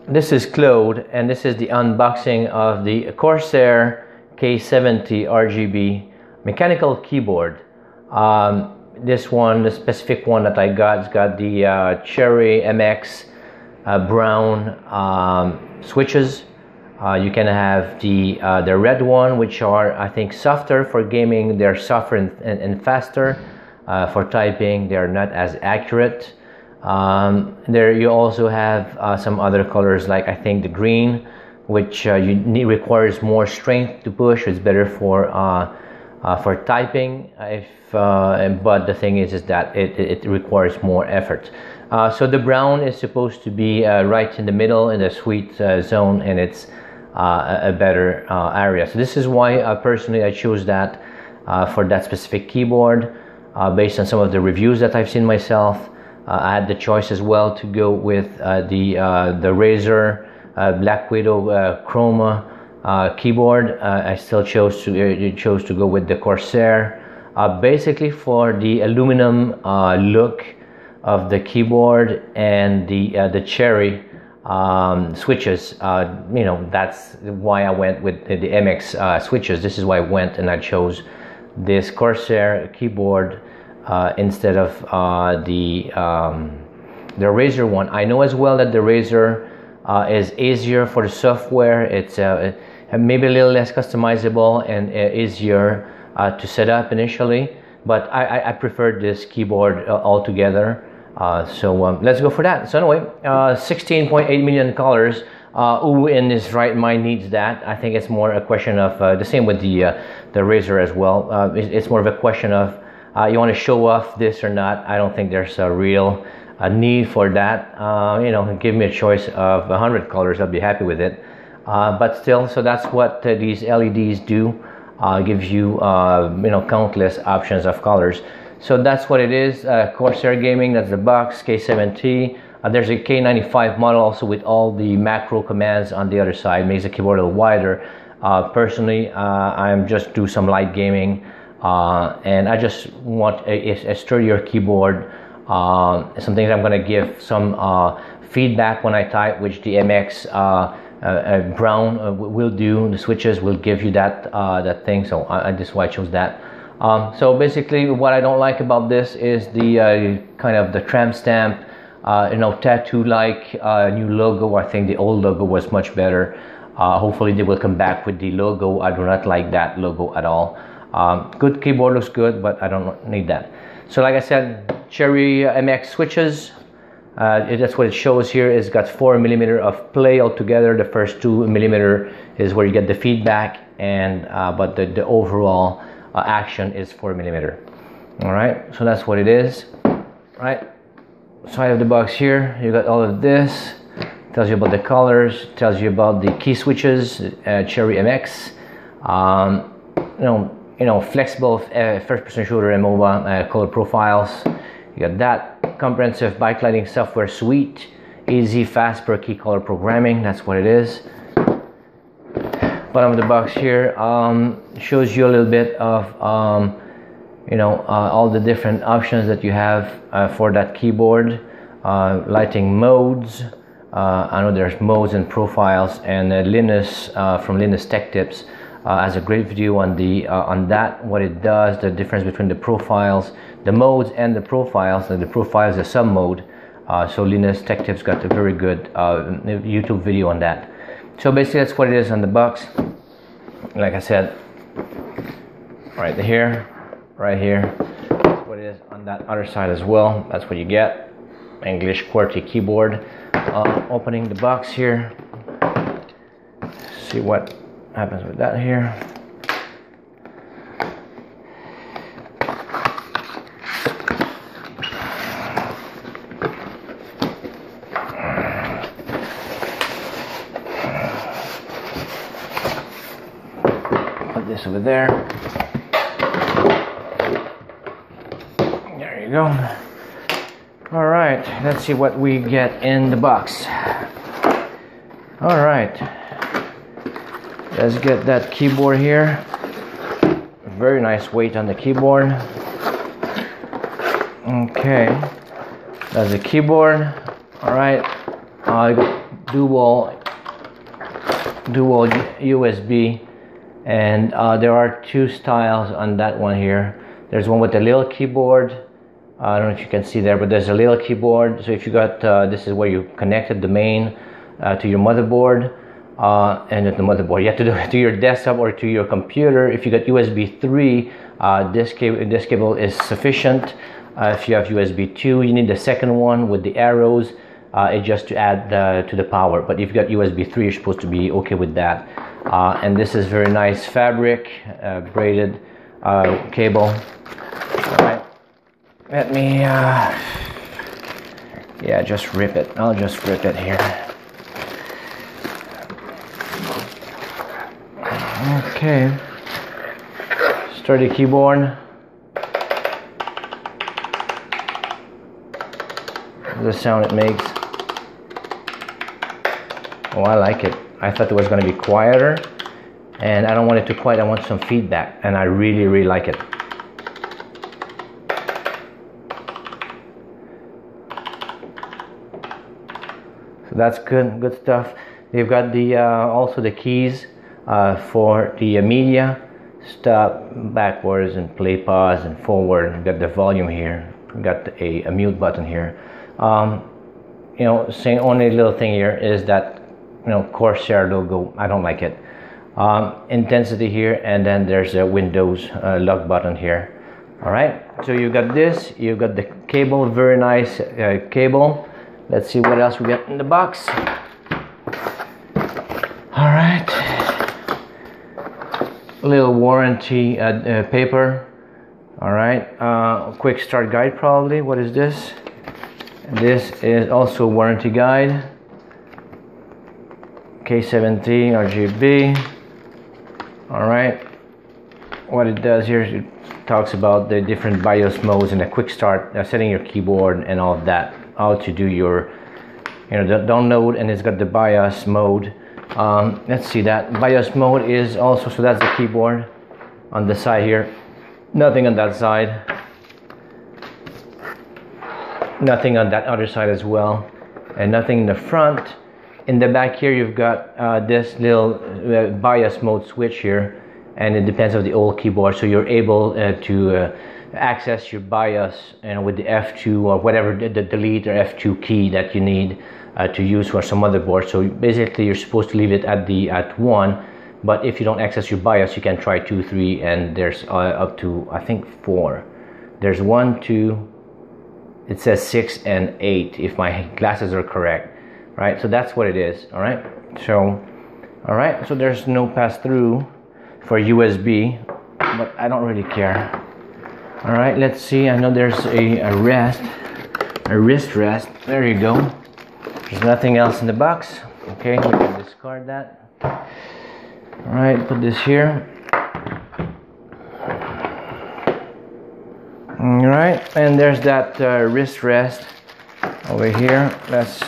This is Claude, and this is the unboxing of the Corsair K70 RGB Mechanical keyboard. This one, the specific one that I got, has got the Cherry MX brown switches. You can have the red one, which are, I think, softer for gaming. They're softer and faster. For typing, they're not as accurate. There you also have some other colors, like I think the green, which requires more strength to push. It's better for typing. But the thing is that it requires more effort. So the brown is supposed to be right in the middle in the sweet zone, and it's a better area. So this is why personally I chose that for that specific keyboard, based on some of the reviews that I've seen myself. I had the choice as well to go with the Razer Black Widow Chroma keyboard. I still chose to go with the Corsair, basically for the aluminum look of the keyboard and the cherry switches. You know, that's why I went with the MX switches. This is why I went and I chose this Corsair keyboard instead of the Razer one. I know as well that the Razer is easier for the software. It's maybe a little less customizable and easier to set up initially, but I prefer this keyboard altogether. So let's go for that. So anyway, 16.8 million colors. Who in his right mind needs that? I think it's more a question of the same with the Razer as well. It's more of a question of you want to show off this or not. I don't think there's a real need for that. You know, give me a choice of 100 colors, I'll be happy with it. But still, so that's what these LEDs do. Gives you you know, countless options of colors. So that's what it is. Corsair Gaming, that's the box, K70. There's a K95 model also with all the macro commands on the other side. Makes the keyboard a little wider. Personally, I'm just do some light gaming. And I just want a sturdier keyboard. Something I'm going to give some feedback when I type, which the MX brown will do. The switches will give you that that thing. So that's why I chose that. So basically, what I don't like about this is the kind of the tramp stamp, you know, tattoo-like new logo. I think the old logo was much better. Hopefully, they will come back with the logo. I do not like that logo at all. Good keyboard, looks good, but I don't need that. So like I said, Cherry MX switches, that's what it shows here. It's got 4mm of play altogether. The first 2mm is where you get the feedback, and but the overall action is 4mm. All right, so that's what it is. All right, side of the box here, you got all of this. Tells you about the colors, tells you about the key switches, Cherry MX. You know, flexible first-person shooter and mobile color profiles. You got that comprehensive backlighting software suite, easy, fast per key color programming. That's what it is. Bottom of the box here shows you a little bit of you know, all the different options that you have for that keyboard. Lighting modes. I know there's modes and profiles, and Linus from Linus Tech Tips has a great video on the on that, what it does, the difference between the profiles, the modes and the profiles. And the profile is a sub mode. So Linus Tech Tips got a very good YouTube video on that. So basically that's what it is on the box. Like I said, right here, that's what it is on that other side as well. That's what you get. English QWERTY keyboard. Opening the box here, see what happens with that here. Put this over there. There you go. All right, let's see what we get in the box. All right, let's get that keyboard here. Very nice weight on the keyboard. Okay, that's the keyboard. All right, dual USB, and there are two styles on that one here. There's one with a little keyboard. I don't know if you can see there, but there's a little keyboard. So if you got this is where you connected the main to your motherboard, and at the motherboard you have to do it to your desktop or to your computer. If you got USB 3, this cable is sufficient. If you have USB 2, you need the second one with the arrows. It's just to add to the power. But if you got USB 3, you're supposed to be okay with that. And this is very nice fabric, braided cable. All right, let me yeah, just rip it. I'll just rip it here. Okay, sturdy keyboard. The sound it makes. Oh, I like it. I thought it was going to be quieter, and I don't want it too quiet. I want some feedback, and I really like it. So that's good stuff. You've got the also the keys for the media, stop, backwards, and play, pause, and forward. You've got the volume here. You've got a mute button here. You know, saying only little thing here is that, you know, Corsair logo. I don't like it. Intensity here, and then there's a Windows lock button here. All right, so you got this. You got the cable, very nice cable. Let's see what else we got in the box. All right, a little warranty paper. All right, quick start guide probably. What is this? This is also warranty guide. K70 RGB. All right, what it does here is it talks about the different BIOS modes and a quick start, setting your keyboard and all of that, how to do your, you know, the download, and it's got the BIOS mode. Let's see, that BIOS mode is also, so that's the keyboard on the side here. Nothing on that side. Nothing on that other side as well, and nothing in the front. In the back here you've got this little BIOS mode switch here, and it depends on the old keyboard, so you're able to access your BIOS, and with the F2 or whatever, the delete or F2 key that you need to use for some motherboard. So basically you're supposed to leave it at 1, but if you don't access your BIOS, you can try 2, 3, and there's up to, I think, 4. There's 1, 2, it says 6 and 8 if my glasses are correct, right? So that's what it is. All right, so all right, so there's no pass-through for USB, but I don't really care. All right, let's see. I know there's a wrist rest. There you go. There's nothing else in the box. Okay, we can discard that. All right, put this here. All right, and there's that wrist rest over here. Let's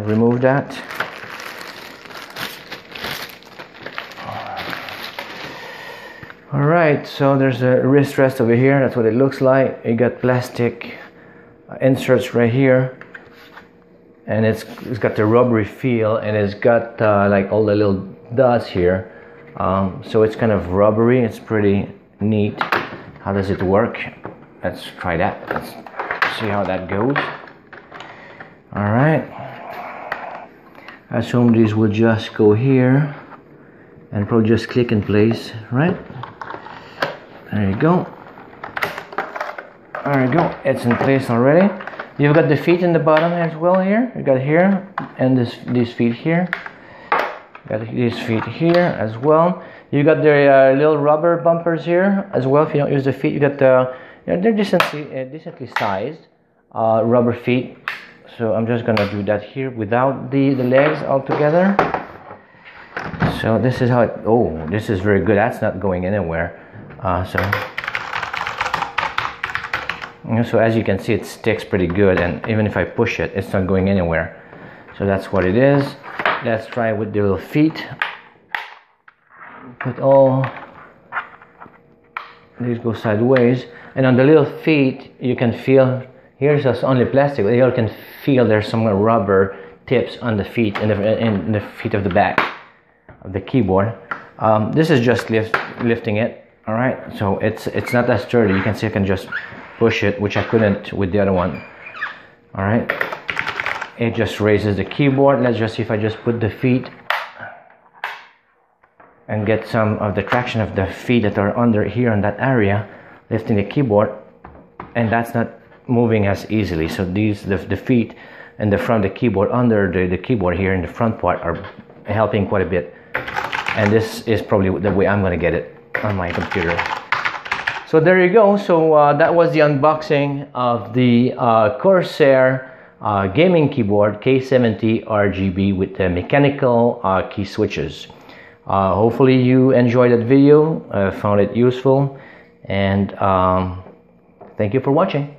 remove that. All right, so there's a wrist rest over here. That's what it looks like. You got plastic inserts right here, and it's got the rubbery feel, and it's got like all the little dots here. So it's kind of rubbery. It's pretty neat. How does it work? Let's try that. Let's see how that goes. All right. I assume these will just go here and probably just click in place, right? There you go. There you go. It's in place already. You've got the feet in the bottom as well here. You got here, and these feet here. You got these feet here as well. You got the little rubber bumpers here as well. If you don't use the feet, you got the, they're decently sized rubber feet. So I'm just gonna do that here without the legs altogether. So this is how it, oh, this is very good. That's not going anywhere. So as you can see, it sticks pretty good, and even if I push it, it's not going anywhere. So that's what it is. Let's try with the little feet. Put all these go sideways, and on the little feet you can feel, here's just only plastic, but you can feel there's some rubber tips on the feet, in the feet of the back of the keyboard. This is just lifting it. All right, so it's not that sturdy. You can see I can just push it, which I couldn't with the other one. All right, it just raises the keyboard. Let's just see if I just put the feet and get some of the traction of the feet that are under here in that area, lifting the keyboard, and that's not moving as easily. So these the feet in the front of the keyboard, under the keyboard here in the front part, are helping quite a bit. And this is probably the way I'm going to get it on my computer. So there you go. So that was the unboxing of the Corsair gaming keyboard K70 RGB with the mechanical key switches. Hopefully you enjoyed that video, found it useful, and thank you for watching.